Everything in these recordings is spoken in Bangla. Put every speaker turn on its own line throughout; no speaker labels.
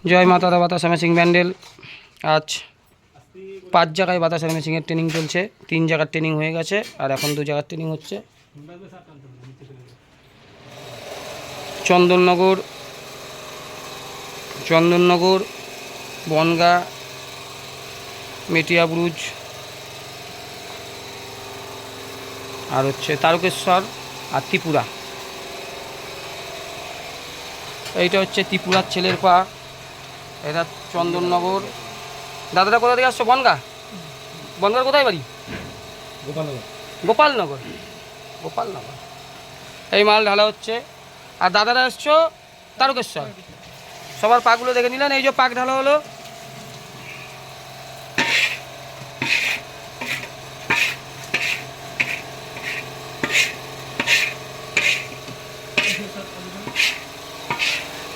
জয় মাতা দা বাতাসা মেশিং ব্যান্ডেল। আজ 5 জায়গায় বাতাসার মেশিংয়ের ট্রেনিং চলছে। 3 জায়গার ট্রেনিং হয়ে গেছে আর এখন 2 জায়গার ট্রেনিং হচ্ছে। চন্দননগর, বনগা, মেটিয়াবুরুজ আর হচ্ছে তারকেশ্বর আর ত্রিপুরা। এইটা হচ্ছে ত্রিপুরার ছেলের পা, এটা চন্দননগর। দাদাটা কোথা থেকে আসছো? বনগার কোথায় বাড়ি? গোপালনগর। এই মাল ঢালা হচ্ছে। আর দাদারা আসছো তারকেশ্বর। সবার পাগুলো দেখে নিলেন। এই যে পাক ঢালা হলো।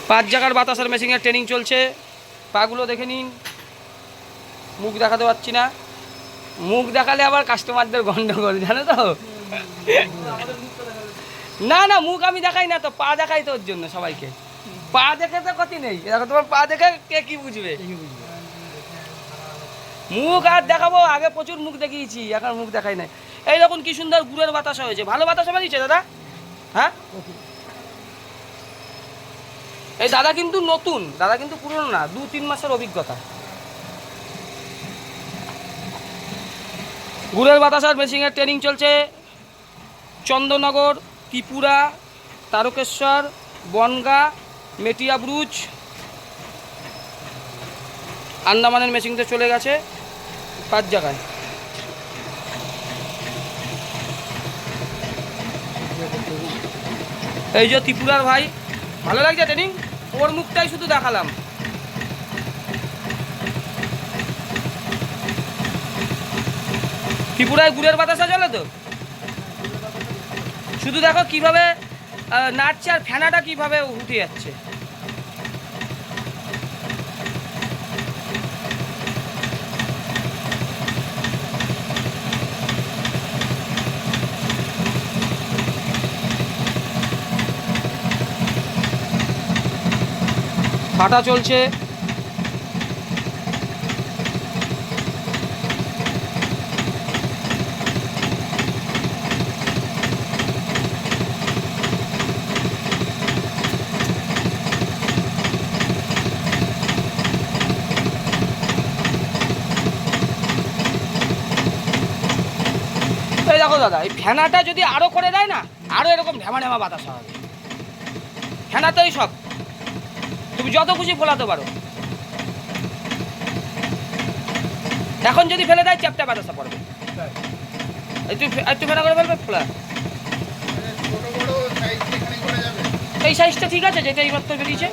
পাঁচ জায়গার বাতাসার মেশিনের ট্রেনিং চলছে। পাগুলো দেখে নিন। মুখ দেখাতে পারছি না, মুখ দেখালে আবার কাস্টমারদের গন্ডগোল, জানো তো। না না, মুখ আমি দেখাই না তো, পা দেখাই তো। ওর জন্য সবাইকে পা দেখে তো ক্ষতি নেই। দেখো তোমার পা দেখে কে কি বুঝবে। মুখ আর দেখাবো, আগে প্রচুর মুখ দেখিয়েছি, এখন মুখ দেখাই নাই। এই দেখুন কি সুন্দর গুড়ের বাতাসা হয়েছে। ভালো বাতাসা বানিয়েছে দাদা। হ্যাঁ, এই দাদা কিন্তু নতুন, দাদা কিন্তু পুরনো না, 2-3 মাসের অভিজ্ঞতা। গুড়ের বাতাসার মেশিনের ট্রেনিং চলছে। চন্দননগর, ত্রিপুরা, তারকেশ্বর, বনগা, মেটিয়াবুরুজ, আন্দামানের মেশিনতে চলে গেছে 5 জায়গায়। এই যে ত্রিপুরার ভাই, ভালো লাগছে ট্রেনিং। ওর মুখটাই শুধু দেখালাম। ত্রিপুরায় গুড়ের বাতাসা চলে তো, শুধু দেখো কিভাবে নাচছে আর ফেনাটা কিভাবে উঠে যাচ্ছে। ফাটা চলছে। এই দেখো দাদা, এই ফেনাটা যদি আরো করে দেয় না, আরো এরকম ঢেমা ঢেমা বাতাসা হবে। ফেনাতেই সব, তুমি যত খুশি ফোলাতে পারো। এখন যদি ফেলে দেয় চ্যাপটা বাতাসা পড়বে। একটু ফেনা করে ফেলবে, ফোলা। এই সাইজটা ঠিক আছে, যেটা এইমাত্র বেরিয়েছে।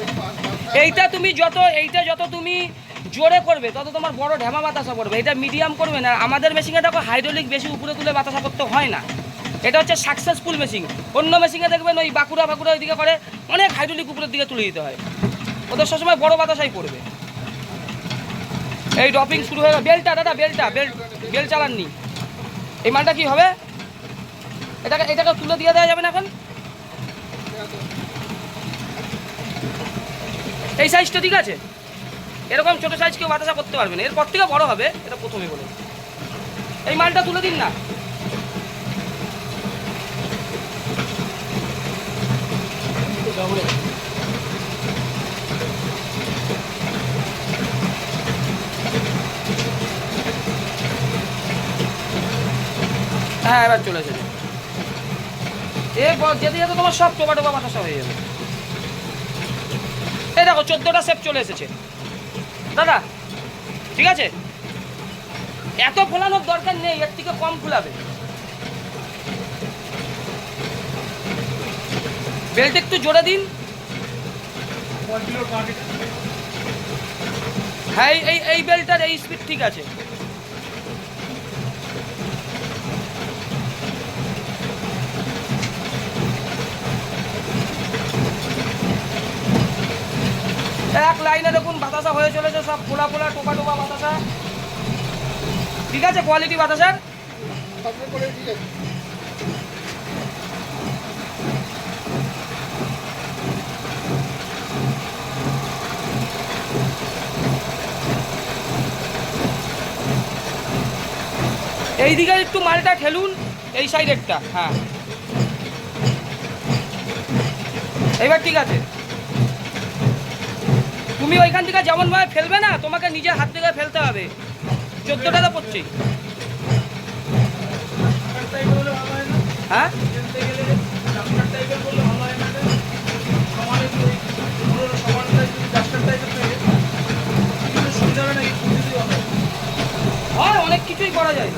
এইটা যত তুমি জোরে করবে তত তোমার বড় ঢেমা বাতাসা পড়বে। এটা মিডিয়াম করবে না। আমাদের মেশিনে দেখো হাইড্রোলিক বেশি উপরে তুলে বাতাসা করতে হয় না। এটা হচ্ছে সাকসেসফুল মেশিন। অন্য মেশিনে দেখবেন ওই বাঁকুড়া ওইদিকে করে অনেক হাইড্রোলিক উপরের দিকে তুলে দিতে হয়। ওদের সবসময় বড় বাতাসাই পড়বে। এই ড্রপিং শুরু হয়ে গেল। বেলটা দাদা, বেল চালাননি। এই মালটা কি হবে? এটাকে তুলে দিয়ে দেওয়া যাবে না এখন? এই সাইজটা ঠিক আছে। এরকম ছোট সাইজ কেউ বাতাসা করতে পারবে না। এরপর থেকে বড় হবে, এটা প্রথমে বলে। এই মালটা তুলে দিন না। হ্যাঁ, এবার চলে এসেছে। এরপর যেতে যেতে তোমার সব টোপা বাতাসা হয়ে যাবে। এই দেখো 14টা শেপ চলে এসেছে দাদা। ঠিক আছে, এত ফোলানোর দরকার নেই, এর থেকে কম ফুলাবে। বেল্ট একটু জোরে দিন। হ্যাঁ, এই বেল্টটার এই স্পিড ঠিক আছে। এক লাইনে দেখুন বাতাসা হয়ে চলেছে, সব ফোলা টোপা বাতাসা। ঠিক আছে, কোয়ালিটি বাতাসার। এই দিকে একটু মালটা ঠেলুন, এই সাইডেরটা, হ্যাঁ এইবার ঠিক আছে। তুমি ওইখান থেকে যেমনভাবে ফেলবে না, তোমাকে নিজের হাত থেকে ফেলতে হবে। 14 টাকা পড়ছে। হ্যাঁ অনেক কিছুই করা যায়।